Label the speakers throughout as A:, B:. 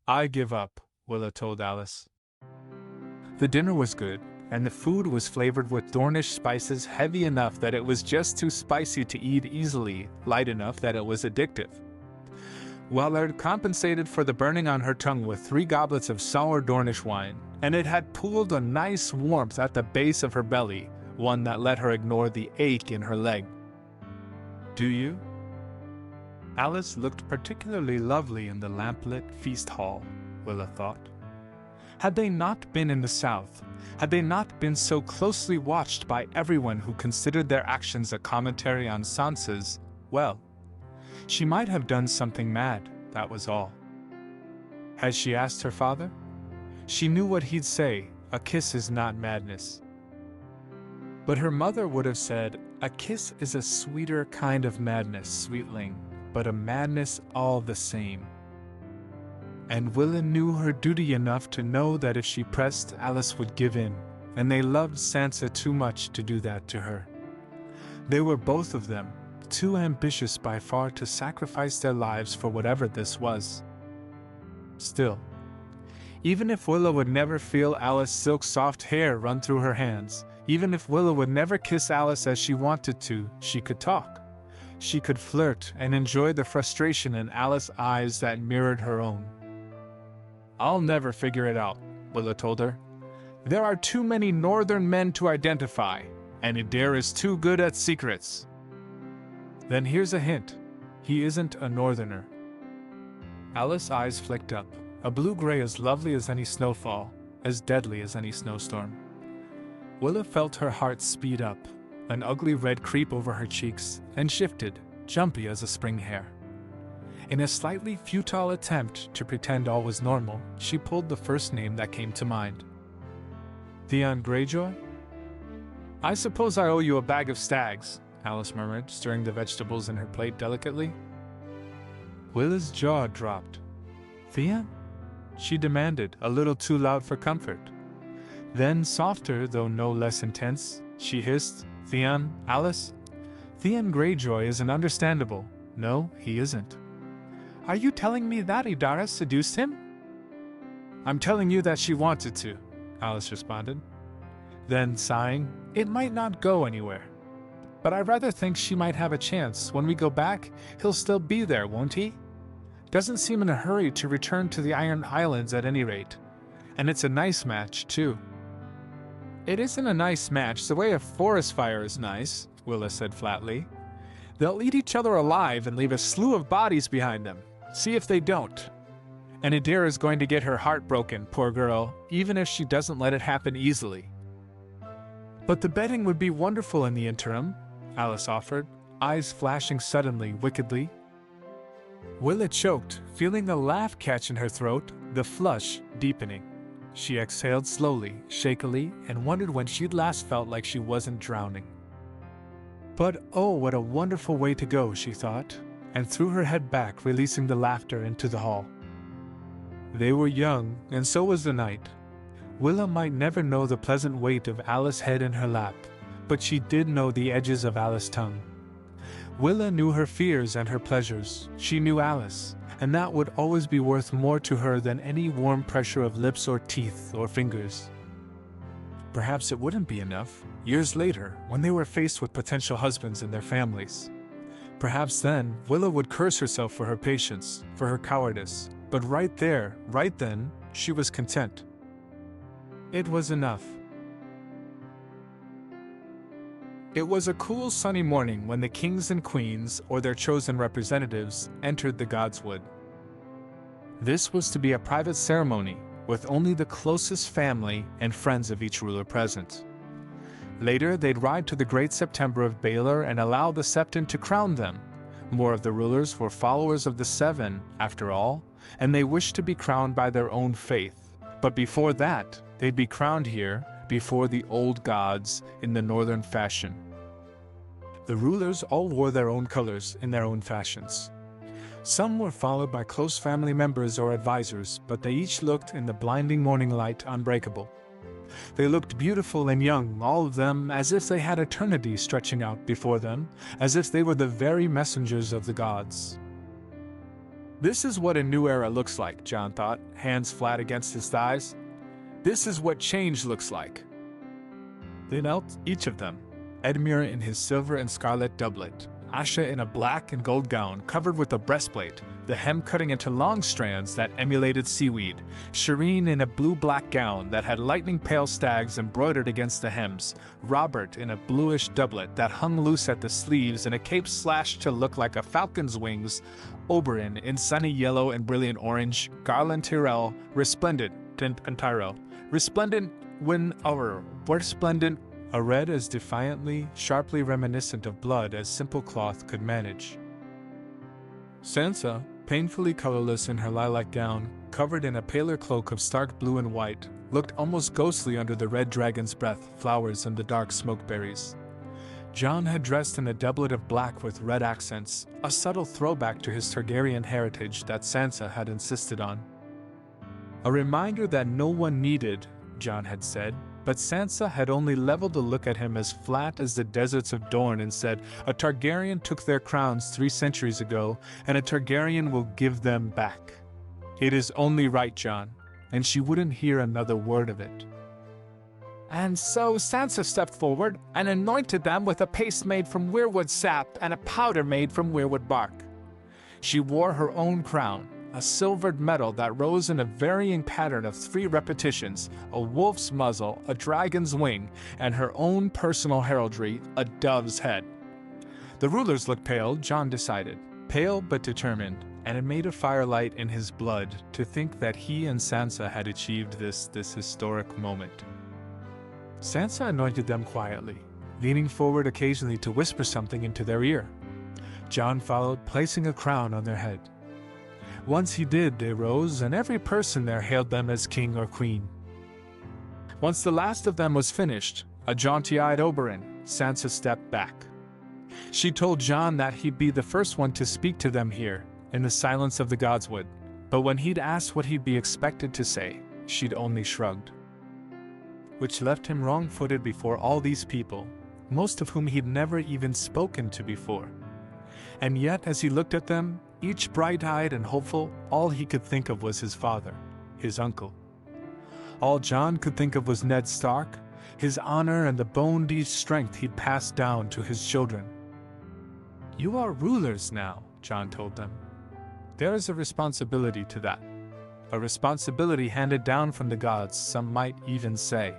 A: I give up, Willa told Alice. The dinner was good, and the food was flavored with Dornish spices heavy enough that it was just too spicy to eat easily, light enough that it was addictive. Wellard compensated for the burning on her tongue with 3 goblets of sour Dornish wine, and it had pooled a nice warmth at the base of her belly, one that let her ignore the ache in her leg. Do you? Alice looked particularly lovely in the lamplit feast hall, Willa thought. Had they not been in the South, had they not been so closely watched by everyone who considered their actions a commentary on Sansa's, well, she might have done something mad, that was all. Had she asked her father? She knew what he'd say, a kiss is not madness. But her mother would have said, a kiss is a sweeter kind of madness, sweetling, but a madness all the same. And Willa knew her duty enough to know that if she pressed, Alice would give in, and they loved Sansa too much to do that to her. They were both of them too ambitious by far to sacrifice their lives for whatever this was. Still, even if Willa would never feel Alice's silk soft hair run through her hands, even if Willa would never kiss Alice as she wanted to, she could talk. She could flirt and enjoy the frustration in Alice's eyes that mirrored her own. I'll never figure it out, Willa told her. There are too many northern men to identify, and Adair is too good at secrets. Then here's a hint. He isn't a northerner. Alice's eyes flicked up, a blue-gray as lovely as any snowfall, as deadly as any snowstorm. Willa felt her heart speed up, an ugly red creep over her cheeks, and shifted, jumpy as a spring hare. In a slightly futile attempt to pretend all was normal, she pulled the first name that came to mind. Theon Greyjoy? I suppose I owe you a bag of stags, Alice murmured, stirring the vegetables in her plate delicately. Willa's jaw dropped. Theon? She demanded, a little too loud for comfort. Then, softer though no less intense, she hissed, Theon, Alice? Theon Greyjoy isn't understandable. No, he isn't. Are you telling me that Idara seduced him? I'm telling you that she wanted to, Alice responded. Then, sighing, it might not go anywhere. But I rather think she might have a chance. When we go back, he'll still be there, won't he? Doesn't seem in a hurry to return to the Iron Islands at any rate. And it's a nice match, too. It isn't a nice match the way a forest fire is nice, Willa said flatly. They'll eat each other alive and leave a slew of bodies behind them. See if they don't. And Adair is going to get her heart broken, poor girl, even if she doesn't let it happen easily. But the betting would be wonderful in the interim, Alice offered, eyes flashing suddenly, wickedly. Willa choked, feeling the laugh catch in her throat, the flush deepening. She exhaled slowly, shakily, and wondered when she'd last felt like she wasn't drowning. But oh, what a wonderful way to go, she thought, and threw her head back, releasing the laughter into the hall. They were young, and so was the night. Willa might never know the pleasant weight of Alice's head in her lap, but she did know the edges of Alice's tongue. Willa knew her fears and her pleasures. She knew Alice, and that would always be worth more to her than any warm pressure of lips or teeth or fingers. Perhaps it wouldn't be enough, years later, when they were faced with potential husbands and their families. Perhaps then, Willa would curse herself for her patience, for her cowardice, but right there, right then, she was content. It was enough. It was a cool sunny morning when the kings and queens, or their chosen representatives, entered the Godswood. This was to be a private ceremony, with only the closest family and friends of each ruler present. Later, they'd ride to the Great September of Baelor and allow the Septon to crown them. More of the rulers were followers of the Seven, after all, and they wished to be crowned by their own faith. But before that, they'd be crowned here, before the old gods, in the northern fashion. The rulers all wore their own colors in their own fashions. Some were followed by close family members or advisors, but they each looked in the blinding morning light unbreakable. They looked beautiful and young, all of them, as if they had eternity stretching out before them, as if they were the very messengers of the gods. This is what a new era looks like, Jon thought, hands flat against his thighs. This is what change looks like. They knelt, each of them, Edmure in his silver and scarlet doublet, Asha in a black and gold gown covered with a breastplate, the hem cutting into long strands that emulated seaweed, Shireen in a blue-black gown that had lightning-pale stags embroidered against the hems, Robert in a bluish doublet that hung loose at the sleeves and a cape slashed to look like a falcon's wings, Oberyn in sunny yellow and brilliant orange, Garland Tyrell, resplendent a red as defiantly, sharply reminiscent of blood as simple cloth could manage. Sansa, painfully colorless in her lilac gown, covered in a paler cloak of stark blue and white, looked almost ghostly under the red dragon's breath, flowers and the dark smokeberries. Jon had dressed in a doublet of black with red accents, a subtle throwback to his Targaryen heritage that Sansa had insisted on. A reminder that no one needed, Jon had said, but Sansa had only leveled a look at him as flat as the deserts of Dorne and said, "A Targaryen took their crowns 3 centuries ago, and a Targaryen will give them back. It is only right, Jon," and she wouldn't hear another word of it. And so Sansa stepped forward and anointed them with a paste made from weirwood sap and a powder made from weirwood bark. She wore her own crown, a silvered metal that rose in a varying pattern of 3 repetitions, a wolf's muzzle, a dragon's wing, and her own personal heraldry, a dove's head. The rulers looked pale, Jon decided, pale but determined, and it made a firelight in his blood to think that he and Sansa had achieved this historic moment. Sansa anointed them quietly, leaning forward occasionally to whisper something into their ear. Jon followed, placing a crown on their head. Once he did, they rose, and every person there hailed them as king or queen. Once the last of them was finished, a jaunty-eyed Oberyn, Sansa stepped back. She told Jon that he'd be the first one to speak to them here, in the silence of the Godswood, but when he'd asked what he'd be expected to say, she'd only shrugged. Which left him wrong-footed before all these people, most of whom he'd never even spoken to before. And yet, as he looked at them, each bright-eyed and hopeful, all he could think of was his father, his uncle. All Jon could think of was Ned Stark, his honor and the bone-deep strength he'd passed down to his children. "You are rulers now," Jon told them. "There is a responsibility to that. A responsibility handed down from the gods, some might even say."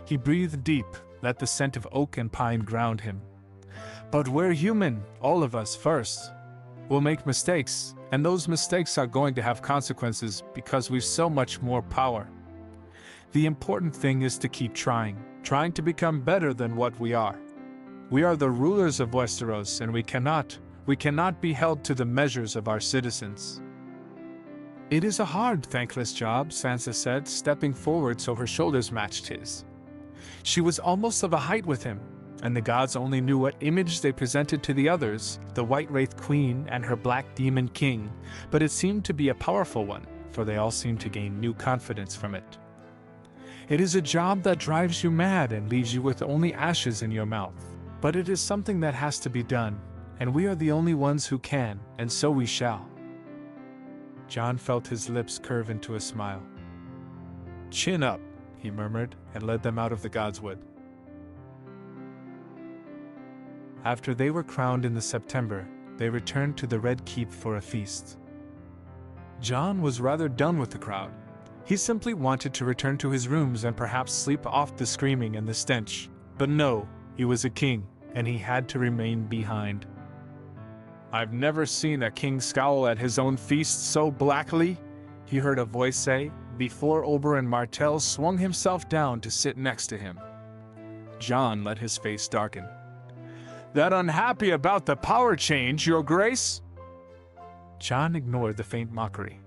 A: He breathed deep, let the scent of oak and pine ground him. "But we're human, all of us first. We'll make mistakes, and those mistakes are going to have consequences because we've so much more power. The important thing is to keep trying to become better than what we are. We are the rulers of Westeros, and we cannot be held to the measures of our citizens." "It is a hard, thankless job," Sansa said, stepping forward so her shoulders matched his. She was almost of a height with him, and the gods only knew what image they presented to the others, the White Wraith Queen and her Black Demon King, but it seemed to be a powerful one, for they all seemed to gain new confidence from it. "It is a job that drives you mad and leaves you with only ashes in your mouth, but it is something that has to be done, and we are the only ones who can, and so we shall." Jon felt his lips curve into a smile. "Chin up," he murmured, and led them out of the Godswood. After they were crowned in the September, they returned to the Red Keep for a feast. Jon was rather done with the crowd. He simply wanted to return to his rooms and perhaps sleep off the screaming and the stench. But no, he was a king, and he had to remain behind. "I've never seen a king scowl at his own feast so blackly," he heard a voice say, before Oberyn Martell swung himself down to sit next to him. Jon let his face darken. "That unhappy about the power change, your grace?" Jon ignored the faint mockery.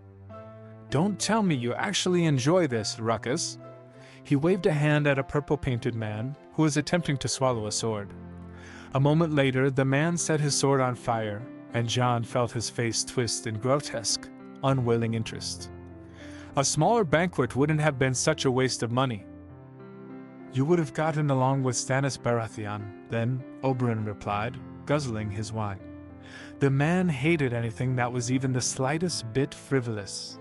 A: "Don't tell me you actually enjoy this, ruckus." He waved a hand at a purple-painted man who was attempting to swallow a sword. A moment later, the man set his sword on fire, and Jon felt his face twist in grotesque, unwilling interest. A smaller banquet wouldn't have been such a waste of money. "You would have gotten along with Stannis Baratheon, then," Oberyn replied, guzzling his wine. The man hated anything that was even the slightest bit frivolous.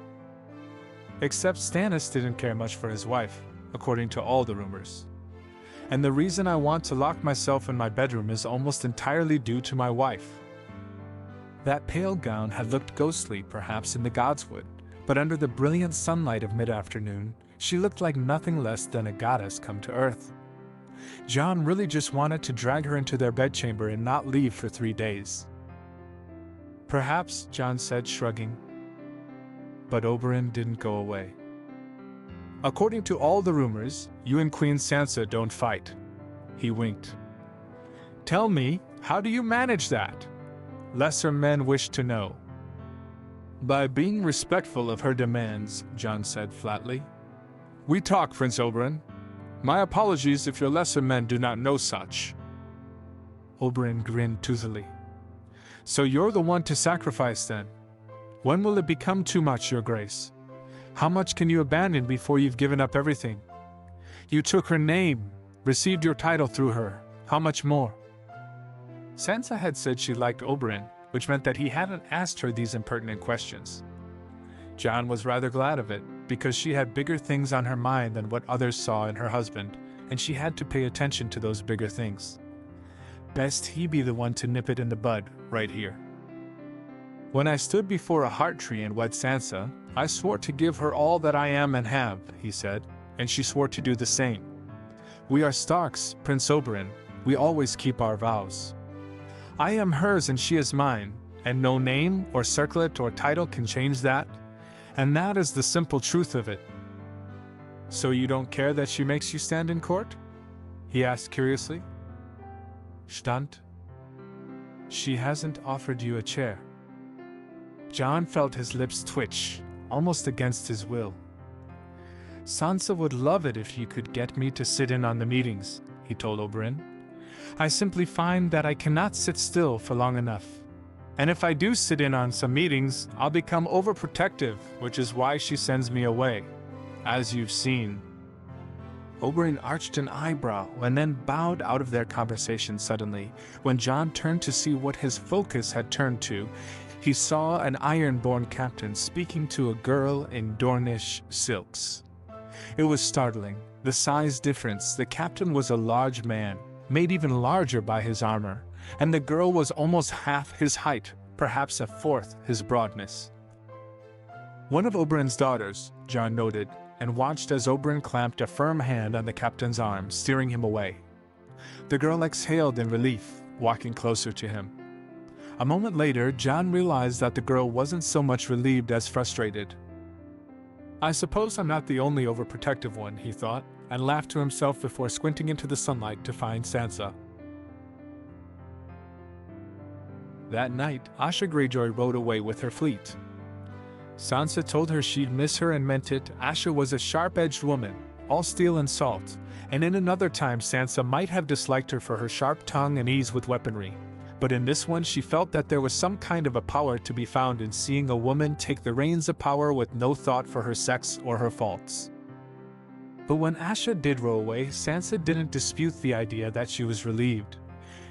A: Except Stannis didn't care much for his wife, according to all the rumors. And the reason I want to lock myself in my bedroom is almost entirely due to my wife. That pale gown had looked ghostly perhaps in the godswood, but under the brilliant sunlight of mid-afternoon, she looked like nothing less than a goddess come to earth. Jon really just wanted to drag her into their bedchamber and not leave for 3 days. Perhaps, Jon said, shrugging. But Oberyn didn't go away. According to all the rumors, you and Queen Sansa don't fight. He winked. Tell me, how do you manage that? Lesser men wish to know. By being respectful of her demands, Jon said flatly. We talk, Prince Oberyn. My apologies if your lesser men do not know such. Oberyn grinned toothily. So you're the one to sacrifice then? When will it become too much, Your Grace? How much can you abandon before you've given up everything? You took her name, received your title through her. How much more? Sansa had said she liked Oberyn, which meant that he hadn't asked her these impertinent questions. Jon was rather glad of it, because she had bigger things on her mind than what others saw in her husband, and she had to pay attention to those bigger things. Best he be the one to nip it in the bud, right here. When I stood before a heart tree and wed Sansa, I swore to give her all that I am and have, he said, and she swore to do the same. We are Starks, Prince Oberyn. We always keep our vows. I am hers and she is mine, and no name or circlet or title can change that, and that is the simple truth of it. So you don't care that she makes you stand in court? He asked curiously. Stand? She hasn't offered you a chair. Jon felt his lips twitch, almost against his will. Sansa would love it if you could get me to sit in on the meetings, he told Oberyn. I simply find that I cannot sit still for long enough. And if I do sit in on some meetings, I'll become overprotective, which is why she sends me away, as you've seen. Oberyn arched an eyebrow and then bowed out of their conversation suddenly. When Jon turned to see what his focus had turned to, he saw an Ironborn captain speaking to a girl in Dornish silks. It was startling, the size difference. The captain was a large man, made even larger by his armor, and the girl was almost half his height, perhaps a fourth his broadness. One of Oberyn's daughters, Jon noted, and watched as Oberyn clamped a firm hand on the captain's arm, steering him away. The girl exhaled in relief, walking closer to him. A moment later, Jon realized that the girl wasn't so much relieved as frustrated. I suppose I'm not the only overprotective one, he thought, and laughed to himself before squinting into the sunlight to find Sansa. That night, Asha Greyjoy rode away with her fleet. Sansa told her she'd miss her and meant it. Asha was a sharp-edged woman, all steel and salt, and in another time Sansa might have disliked her for her sharp tongue and ease with weaponry. But in this one she felt that there was some kind of a power to be found in seeing a woman take the reins of power with no thought for her sex or her faults. But when Asha did row away, Sansa didn't dispute the idea that she was relieved.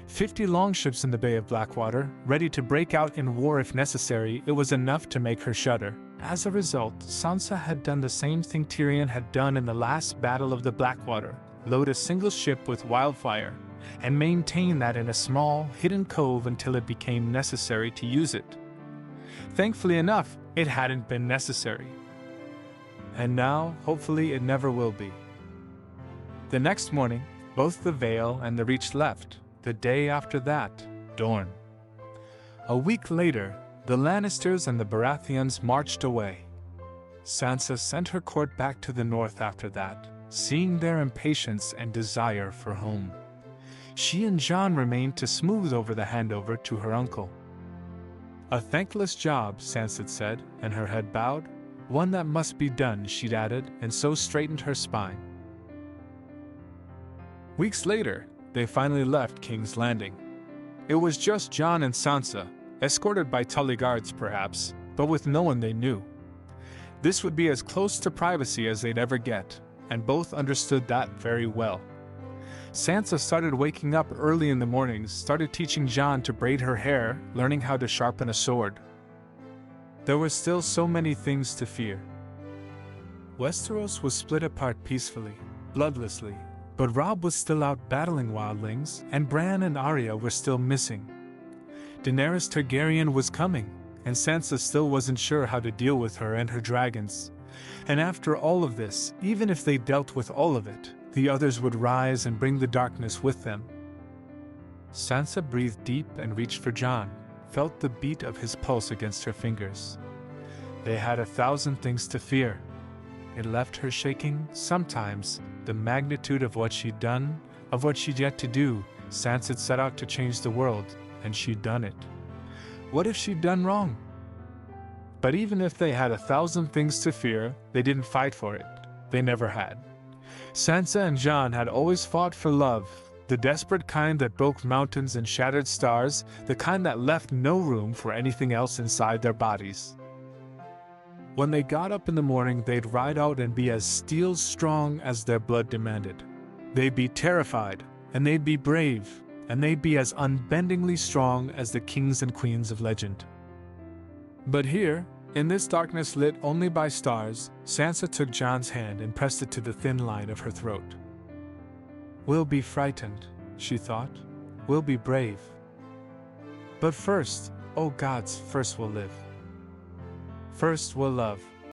A: 50 longships in the Bay of Blackwater, ready to break out in war if necessary, it was enough to make her shudder. As a result, Sansa had done the same thing Tyrion had done in the last Battle of the Blackwater, load a single ship with wildfire, and maintain that in a small, hidden cove until it became necessary to use it. Thankfully enough, it hadn't been necessary. And now, hopefully, it never will be. The next morning, both the Vale and the Reach left. The day after that, Dorne. A week later, the Lannisters and the Baratheons marched away. Sansa sent her court back to the north after that, seeing their impatience and desire for home. She and Jon remained to smooth over the handover to her uncle. A thankless job, Sansa said, and her head bowed. One that must be done, she'd added, and so straightened her spine. Weeks later, they finally left King's Landing. It was just Jon and Sansa, escorted by Tully guards perhaps, but with no one they knew. This would be as close to privacy as they'd ever get, and both understood that very well. Sansa started waking up early in the mornings, started teaching Jon to braid her hair, learning how to sharpen a sword. There were still so many things to fear. Westeros was split apart peacefully, bloodlessly, but Robb was still out battling wildlings, and Bran and Arya were still missing. Daenerys Targaryen was coming, and Sansa still wasn't sure how to deal with her and her dragons. And after all of this, even if they dealt with all of it, the others would rise and bring the darkness with them. Sansa breathed deep and reached for Jon, felt the beat of his pulse against her fingers. They had 1,000 things to fear. It left her shaking, sometimes, the magnitude of what she'd done, of what she'd yet to do. Sansa had set out to change the world, and she'd done it. What if she'd done wrong? But even if they had 1,000 things to fear, they didn't fight for it. They never had. Sansa and Jon had always fought for love, the desperate kind that broke mountains and shattered stars, the kind that left no room for anything else inside their bodies. When they got up in the morning, they'd ride out and be as steel strong as their blood demanded. They'd be terrified, and they'd be brave, and they'd be as unbendingly strong as the kings and queens of legend. But here, in this darkness lit only by stars, Sansa took Jon's hand and pressed it to the thin line of her throat. "We'll be frightened," she thought. "We'll be brave. But first, oh gods, first we'll live. First we'll love."